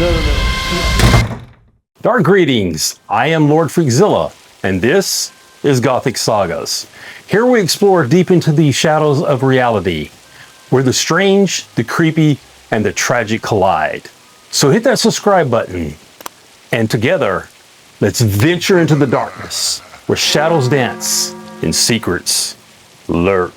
No. Dark greetings, I am Lord Freakzilla, and this is Gothic Sagas. Here we explore deep into the shadows of reality, where the strange, the creepy, and the tragic collide. So hit that subscribe button, and together, let's venture into the darkness, where shadows dance and secrets lurk.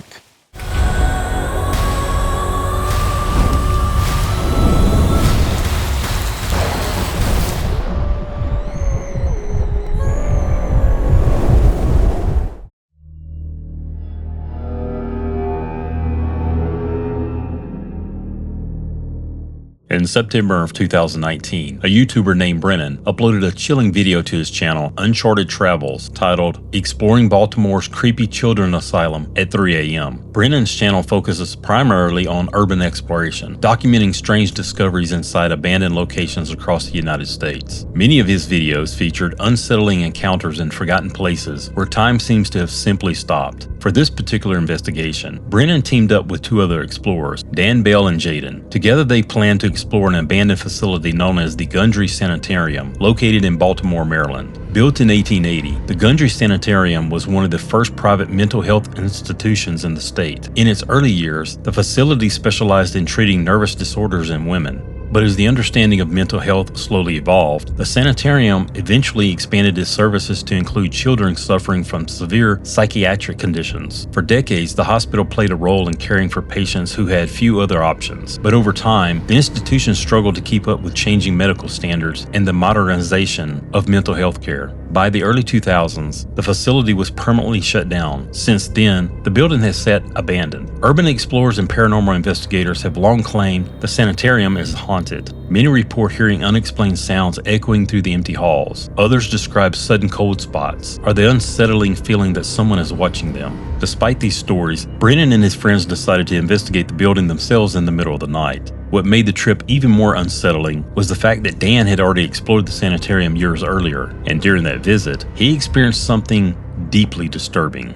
In September of 2019, a YouTuber named Brennan uploaded a chilling video to his channel, Uncharted Travels, titled Exploring Baltimore's Creepy Children Asylum at 3 a.m. Brennan's channel focuses primarily on urban exploration, documenting strange discoveries inside abandoned locations across the United States. Many of his videos featured unsettling encounters in forgotten places where time seems to have simply stopped. For this particular investigation, Brennan teamed up with two other explorers, Dan Bell and Jaden. Together they planned to explore an abandoned facility known as the Gothic Sanitarium, located in Baltimore, Maryland. Built in 1880, the Gothic Sanitarium was one of the first private mental health institutions in the state. In its early years, the facility specialized in treating nervous disorders in women. But as the understanding of mental health slowly evolved, the sanitarium eventually expanded its services to include children suffering from severe psychiatric conditions. For decades, the hospital played a role in caring for patients who had few other options. But over time, the institution struggled to keep up with changing medical standards and the modernization of mental health care. By the early 2000s, the facility was permanently shut down. Since then, the building has sat abandoned. Urban explorers and paranormal investigators have long claimed the sanitarium is haunted. Many report hearing unexplained sounds echoing through the empty halls. Others describe sudden cold spots or the unsettling feeling that someone is watching them. Despite these stories, Brennan and his friends decided to investigate the building themselves in the middle of the night. What made the trip even more unsettling was the fact that Dan had already explored the sanitarium years earlier, and during that visit, he experienced something deeply disturbing.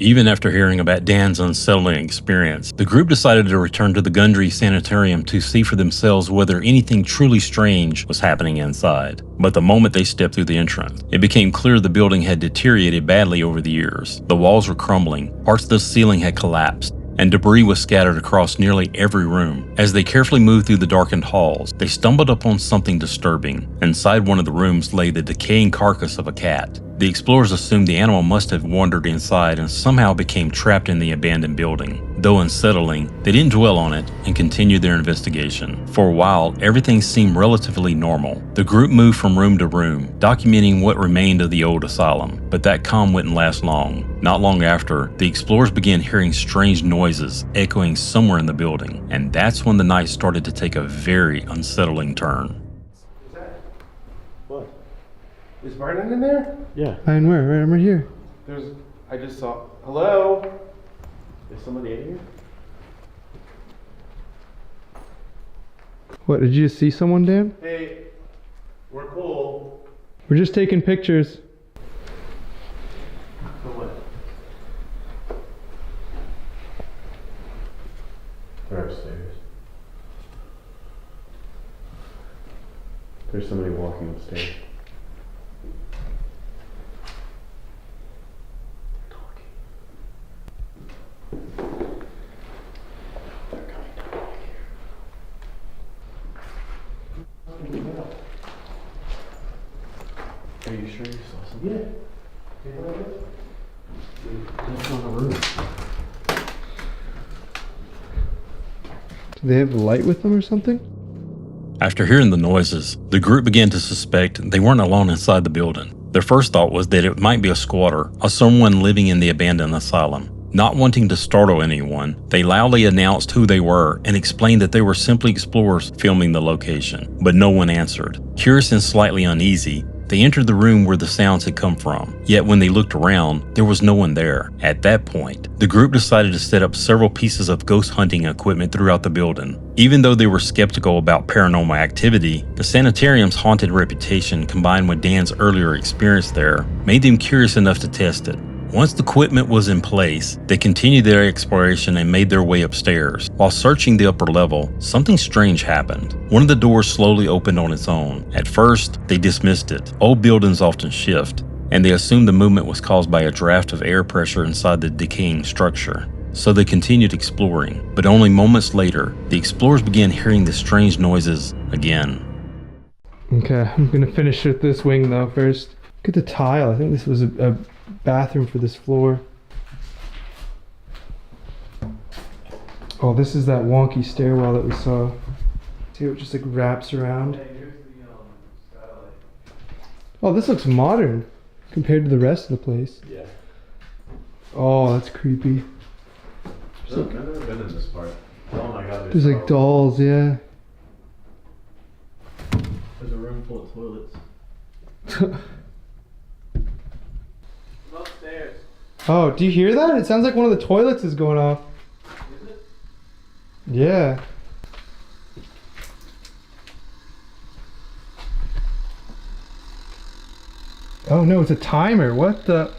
Even after hearing about Dan's unsettling experience, the group decided to return to the Gothic Sanitarium to see for themselves whether anything truly strange was happening inside. But the moment they stepped through the entrance, it became clear the building had deteriorated badly over the years. The walls were crumbling, parts of the ceiling had collapsed, and debris was scattered across nearly every room. As they carefully moved through the darkened halls, they stumbled upon something disturbing. Inside one of the rooms lay the decaying carcass of a cat. The explorers assumed the animal must have wandered inside and somehow became trapped in the abandoned building. Though unsettling, they didn't dwell on it and continued their investigation. For a while, everything seemed relatively normal. The group moved from room to room, documenting what remained of the old asylum. But that calm wouldn't last long. Not long after, the explorers began hearing strange noises echoing somewhere in the building. And that's when the night started to take a very unsettling turn. Is Brennan in there? Yeah. And where? I'm right here. I just saw. Hello? Is somebody in here? What, did you just see someone, Dan? Hey, we're cool. We're just taking pictures. For what? They're upstairs. There's somebody walking upstairs. Are you sure you saw something? Yeah. That's not a room. Do they have a light with them or something? After hearing the noises, the group began to suspect they weren't alone inside the building. Their first thought was that it might be a squatter or someone living in the abandoned asylum. Not wanting to startle anyone, they loudly announced who they were and explained that they were simply explorers filming the location, but no one answered. Curious and slightly uneasy, they They entered the room where the sounds had come from, yet when they looked around, there was no one there. At that point, the group decided to set up several pieces of ghost hunting equipment throughout the building. Even though they were skeptical about paranormal activity, the sanitarium's haunted reputation combined with Dan's earlier experience there made them curious enough to test it. Once the equipment was in place, they continued their exploration and made their way upstairs. While searching the upper level, something strange happened. One of the doors slowly opened on its own. At first, they dismissed it. Old buildings often shift, and they assumed the movement was caused by a draft of air pressure inside the decaying structure. So they continued exploring, but only moments later, the explorers began hearing the strange noises again. Okay, I'm gonna finish with this wing though first. Look at the tile. I think this was a bathroom for this floor. Oh, this is that wonky stairwell that we saw. See how it just like wraps around? Oh, this looks modern compared to the rest of the place. Yeah. Oh, that's creepy. I've never been in this part. Oh my god. There's like dolls, yeah. There's a room full of toilets. Upstairs. Oh, do you hear that? It sounds like one of the toilets is going off. Is it? Yeah. Oh no, it's a timer. What the?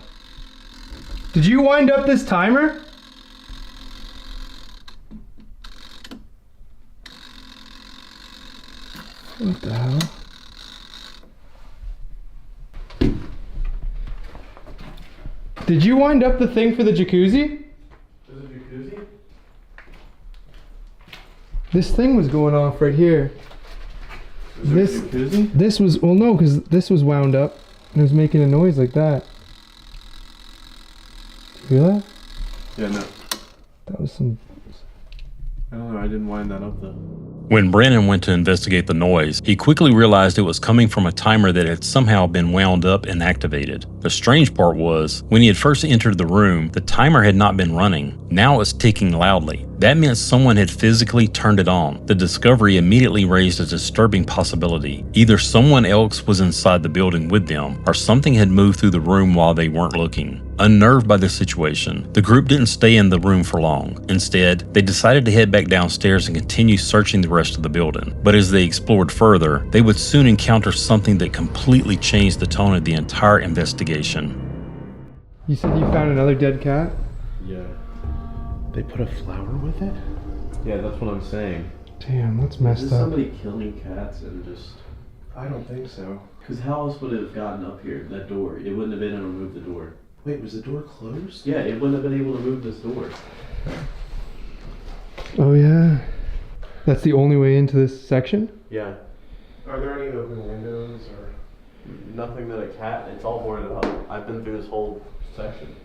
Did you wind up this timer? What the hell? Did you wind up the thing for the jacuzzi? There's a jacuzzi? This thing was going off right here. Is there This- a jacuzzi? This was, well no, because this was wound up and it was making a noise like that. You hear that? Yeah, no. That was some... I don't know, I didn't wind that up though. When Brennan went to investigate the noise, he quickly realized it was coming from a timer that had somehow been wound up and activated. The strange part was, when he had first entered the room, the timer had not been running. Now it was ticking loudly. That meant someone had physically turned it on. The discovery immediately raised a disturbing possibility. Either someone else was inside the building with them, or something had moved through the room while they weren't looking. Unnerved by the situation, the group didn't stay in the room for long. Instead, they decided to head back downstairs and continue searching the rest of the building. But as they explored further, they would soon encounter something that completely changed the tone of the entire investigation. You said you found another dead cat? Yeah. They put a flower with it? Yeah, that's what I'm saying. Damn, that's Is messed this up. somebody killing cats and just... I don't think so. Because how else would it have gotten up here, that door? It wouldn't have been able to move the door. Wait, was the door closed? Yeah, it wouldn't have been able to move this door. Oh yeah. That's the only way into this section? Yeah. Are there any open windows or? Nothing that a cat, it's all boarded up. I've been through this whole section.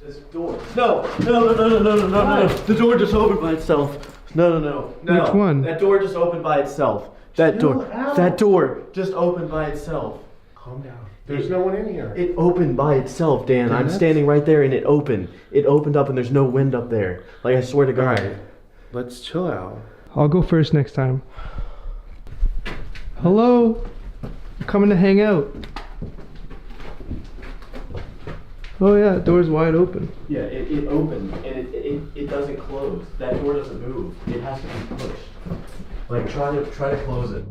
This door. No! No. The door just opened by itself. No. Which one? That door just opened by itself. That door. out. That door just opened by itself. Calm down. There's no one in here. It opened by itself, Dan. I'm standing right there and it opened. It opened up and there's no wind up there. Like, I swear to God. Alright, let's chill out. I'll go first next time. Hello? I'm coming to hang out. Oh yeah, door's wide open. Yeah, it opened and it doesn't close. That door doesn't move. It has to be pushed. Like, try to close it.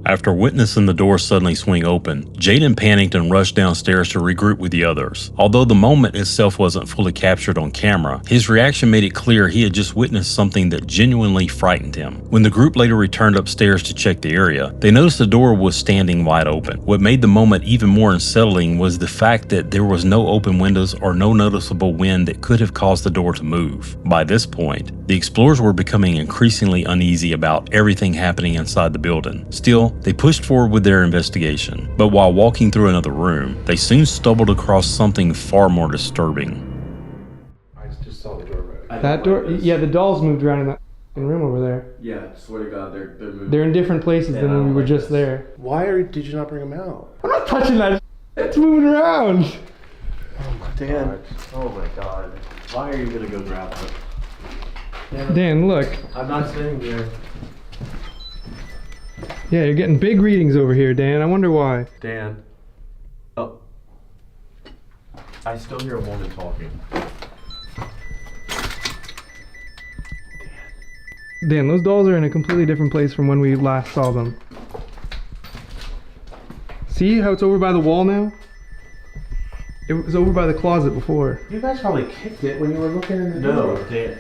After witnessing the door suddenly swing open, Jaden panicked and rushed downstairs to regroup with the others. Although the moment itself wasn't fully captured on camera, his reaction made it clear he had just witnessed something that genuinely frightened him. When the group later returned upstairs to check the area, they noticed the door was standing wide open. What made the moment even more unsettling was the fact that there was no open windows or no noticeable wind that could have caused the door to move. By this point, the explorers were becoming increasingly uneasy about everything happening inside the building. Still, they pushed forward with their investigation, but while walking through another room, they soon stumbled across something far more disturbing. I just saw the door move. That door? Yeah, the dolls moved around in that room over there. Yeah, swear to God, they're moving. They're in different places Yeah, than I when we don't were like just this. there. Did you not bring him out? I'm not touching that. It's moving around. Oh my Dan. god. Oh my God. Why are you gonna go grab it? Dan, look. I'm not sitting there. Yeah, you're getting big readings over here, Dan. I wonder why. Dan, Oh. I still hear a woman talking. Dan, those dolls are in a completely different place from when we last saw them. See how it's over by the wall now? It was over by the closet before. You guys probably kicked it when you were looking in the No, door. Dan.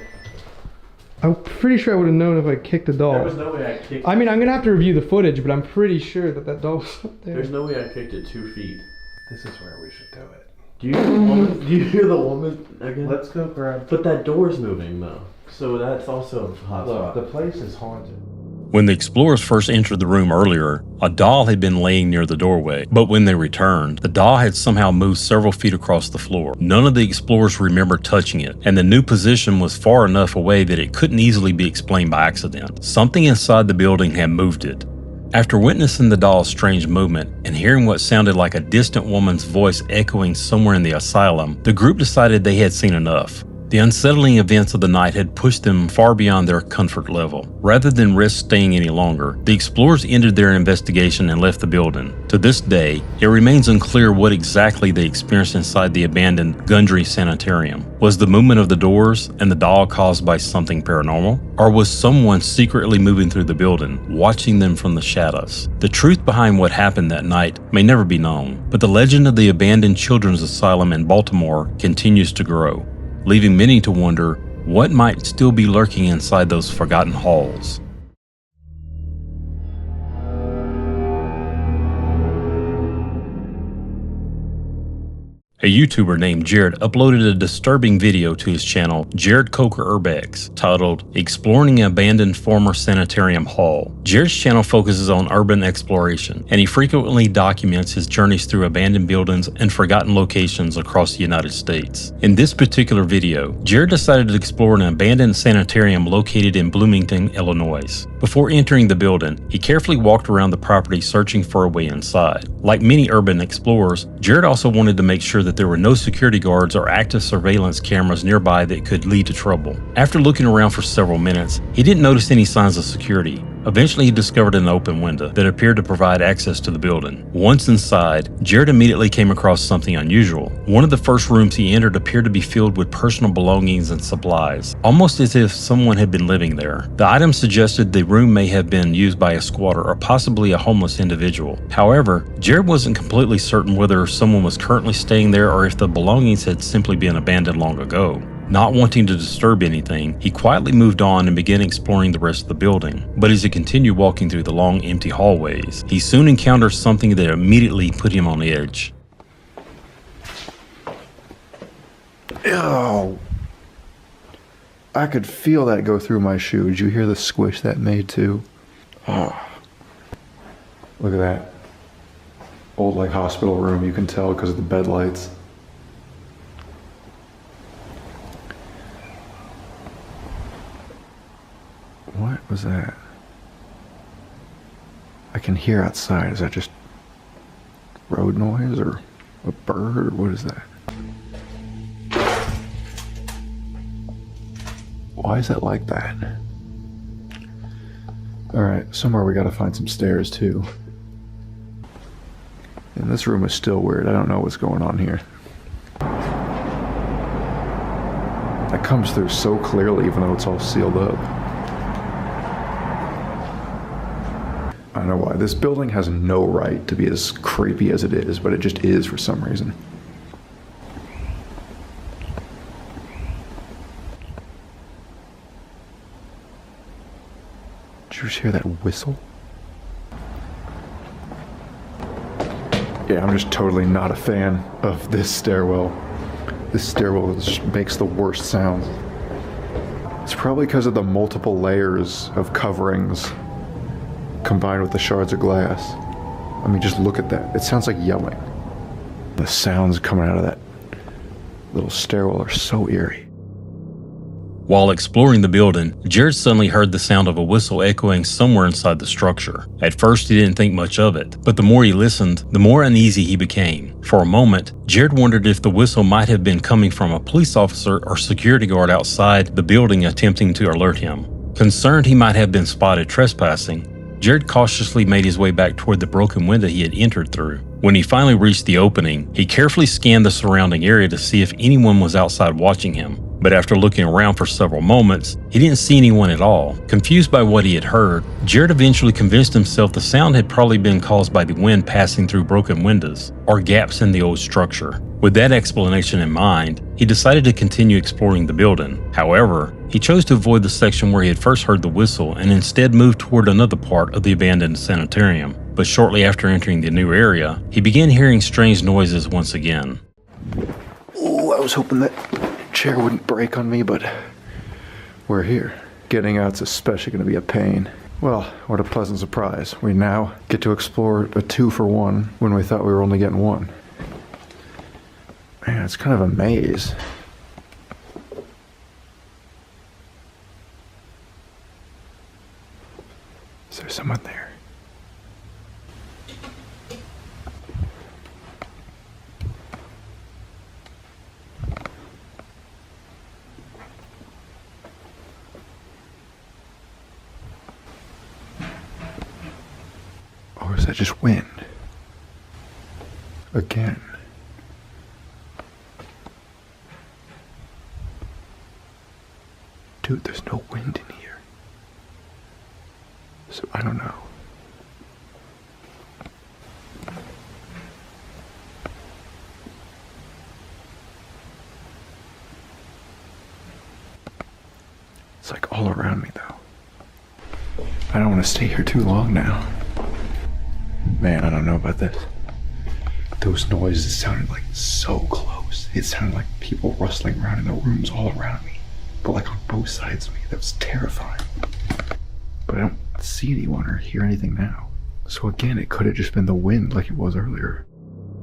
I'm pretty sure I would have known if I kicked a doll. There was no way I kicked I mean, I'm gonna have to review the footage, but I'm pretty sure that doll was up there. There's no way I kicked it 2 feet. This is where we should do it. Do you hear the woman? Do you hear the woman again? Let's go grab. But that door's moving though. So that's also a hot Look, spot. the place is haunted. When the explorers first entered the room earlier, a doll had been laying near the doorway, but when they returned, the doll had somehow moved several feet across the floor. None of the explorers remembered touching it, and the new position was far enough away that it couldn't easily be explained by accident. Something inside the building had moved it. After witnessing the doll's strange movement and hearing what sounded like a distant woman's voice echoing somewhere in the asylum, the group decided they had seen enough. The unsettling events of the night had pushed them far beyond their comfort level. Rather than risk staying any longer, the explorers ended their investigation and left the building. To this day, it remains unclear what exactly they experienced inside the abandoned Gundry Sanitarium. Was the movement of the doors and the doll caused by something paranormal? Or was someone secretly moving through the building, watching them from the shadows? The truth behind what happened that night may never be known, but the legend of the abandoned children's asylum in Baltimore continues to grow, leaving many to wonder what might still be lurking inside those forgotten halls. A YouTuber named Jared uploaded a disturbing video to his channel, Jared Coker Urbex, titled Exploring an Abandoned Former Sanitarium Hall. Jared's channel focuses on urban exploration, and he frequently documents his journeys through abandoned buildings and forgotten locations across the United States. In this particular video, Jared decided to explore an abandoned sanitarium located in Bloomington, Illinois. Before entering the building, he carefully walked around the property searching for a way inside. Like many urban explorers, Jared also wanted to make sure that there were no security guards or active surveillance cameras nearby that could lead to trouble. After looking around for several minutes, he didn't notice any signs of security. Eventually, he discovered an open window that appeared to provide access to the building. Once inside, Jared immediately came across something unusual. One of the first rooms he entered appeared to be filled with personal belongings and supplies, almost as if someone had been living there. The items suggested the room may have been used by a squatter or possibly a homeless individual. However, Jared wasn't completely certain whether someone was currently staying there or if the belongings had simply been abandoned long ago. Not wanting to disturb anything, he quietly moved on and began exploring the rest of the building. But as he continued walking through the long, empty hallways, he soon encountered something that immediately put him on edge. Oh, I could feel that go through my shoe. Did you hear the squish that made too? Oh, look at that. Old like hospital room, you can tell because of the bed lights. What was that? I can hear outside. Is that just road noise or a bird or what is that? Why is it like that? Alright, somewhere we gotta find some stairs too. And this room is still weird. I don't know what's going on here. That comes through so clearly even though it's all sealed up. I don't know why. This building has no right to be as creepy as it is, but it just is for some reason. Did you just hear that whistle? Yeah, I'm just totally not a fan of this stairwell. This stairwell just makes the worst sounds. It's probably because of the multiple layers of coverings combined with the shards of glass. I mean, just look at that. It sounds like yelling. The sounds coming out of that little stairwell are so eerie. While exploring the building, Jared suddenly heard the sound of a whistle echoing somewhere inside the structure. At first, he didn't think much of it, but the more he listened, the more uneasy he became. For a moment, Jared wondered if the whistle might have been coming from a police officer or security guard outside the building attempting to alert him. Concerned he might have been spotted trespassing, Jared cautiously made his way back toward the broken window he had entered through. When he finally reached the opening, he carefully scanned the surrounding area to see if anyone was outside watching him. But after looking around for several moments, he didn't see anyone at all. Confused by what he had heard, Jared eventually convinced himself the sound had probably been caused by the wind passing through broken windows or gaps in the old structure. With that explanation in mind, he decided to continue exploring the building. However, he chose to avoid the section where he had first heard the whistle and instead moved toward another part of the abandoned sanitarium. But shortly after entering the new area, he began hearing strange noises once again. Ooh, I was hoping that chair wouldn't break on me, but we're here. Getting out's especially going to be a pain. Well, what a pleasant surprise. We now get to explore a 2-for-1 when we thought we were only getting one. Man, it's kind of a maze. Is there someone there? Or is that just wind? Again. Dude, there's no wind in here. So I don't know. It's like all around me though. I don't want to stay here too long now. Man, I don't know about this. Those noises sounded like so close. It sounded like people rustling around in the rooms all around me. But like on both sides of me. That was terrifying. But I don't see anyone or hear anything now. So again, it could have just been the wind like it was earlier.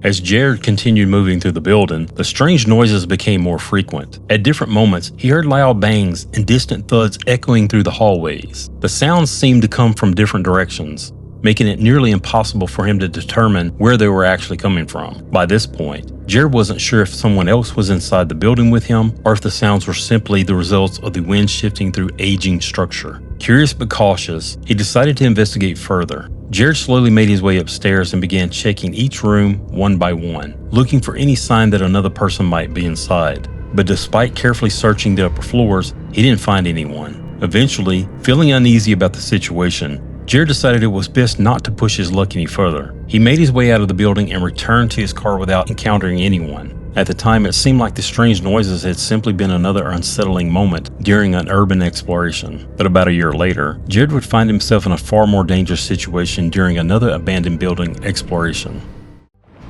As Jared continued moving through the building, the strange noises became more frequent. At different moments, he heard loud bangs and distant thuds echoing through the hallways. The sounds seemed to come from different directions, making it nearly impossible for him to determine where they were actually coming from. By this point, Jared wasn't sure if someone else was inside the building with him or if the sounds were simply the results of the wind shifting through aging structure. Curious but cautious, he decided to investigate further. Jared slowly made his way upstairs and began checking each room one by one, looking for any sign that another person might be inside. But despite carefully searching the upper floors, he didn't find anyone. Eventually, feeling uneasy about the situation, Jared decided it was best not to push his luck any further. He made his way out of the building and returned to his car without encountering anyone. At the time, it seemed like the strange noises had simply been another unsettling moment during an urban exploration. But about a year later, Jared would find himself in a far more dangerous situation during another abandoned building exploration.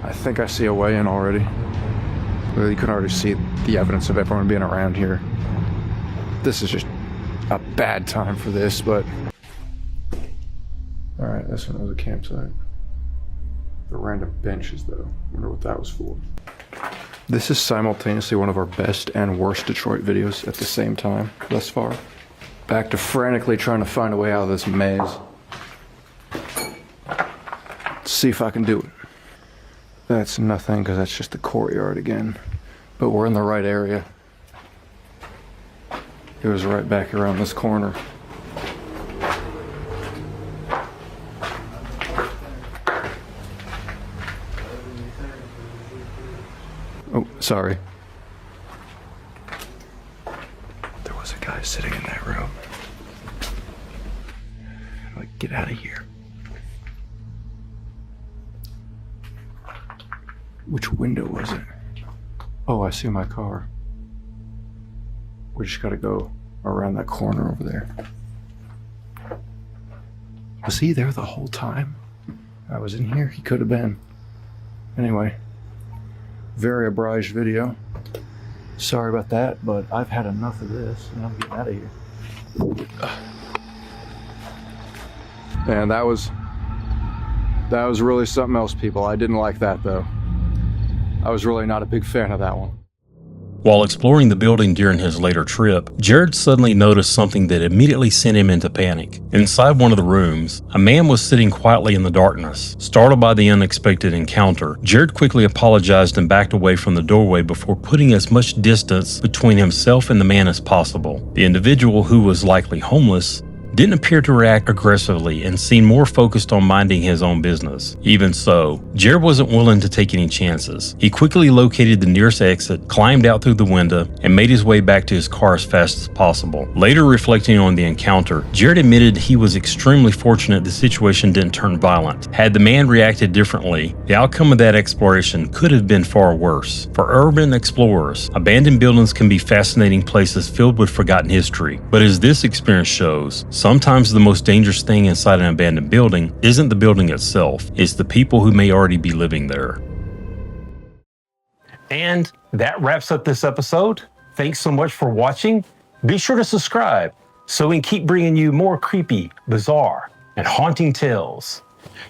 I think I see a way in already. Well, you can already see the evidence of everyone being around here. This is just a bad time for this, but... Alright, this one was a campsite. The random benches, though. Wonder what that was for. This is simultaneously one of our best and worst Detroit videos at the same time thus far. Back to frantically trying to find a way out of this maze. Let's see if I can do it. That's nothing, because that's just the courtyard again. But we're in the right area. It was right back around this corner. Oh, sorry. There was a guy sitting in that room. Like, get out of here. Which window was it? Oh, I see my car. We just gotta go around that corner over there. Was he there the whole time? I was in here? He could have been. Anyway. Very obliged video. Sorry about that, but I've had enough of this and I'm getting out of here. Man, that was really something else, people. I didn't like that though. I was really not a big fan of that one. While exploring the building during his later trip, Jared suddenly noticed something that immediately sent him into panic. Inside one of the rooms, a man was sitting quietly in the darkness. Startled by the unexpected encounter, Jared quickly apologized and backed away from the doorway before putting as much distance between himself and the man as possible. The individual, who was likely homeless, didn't appear to react aggressively and seemed more focused on minding his own business. Even so, Jared wasn't willing to take any chances. He quickly located the nearest exit, climbed out through the window, and made his way back to his car as fast as possible. Later reflecting on the encounter, Jared admitted he was extremely fortunate the situation didn't turn violent. Had the man reacted differently, the outcome of that exploration could have been far worse. For urban explorers, abandoned buildings can be fascinating places filled with forgotten history. But as this experience shows, sometimes the most dangerous thing inside an abandoned building isn't the building itself, it's the people who may already be living there. And that wraps up this episode. Thanks so much for watching. Be sure to subscribe so we can keep bringing you more creepy, bizarre, and haunting tales.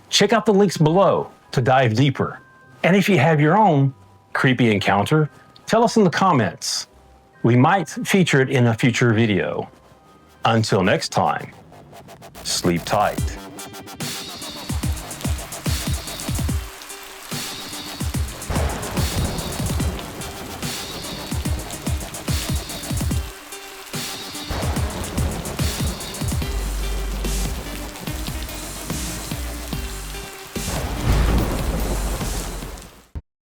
Check out the links below to dive deeper. And if you have your own creepy encounter, tell us in the comments. We might feature it in a future video. Until next time, sleep tight.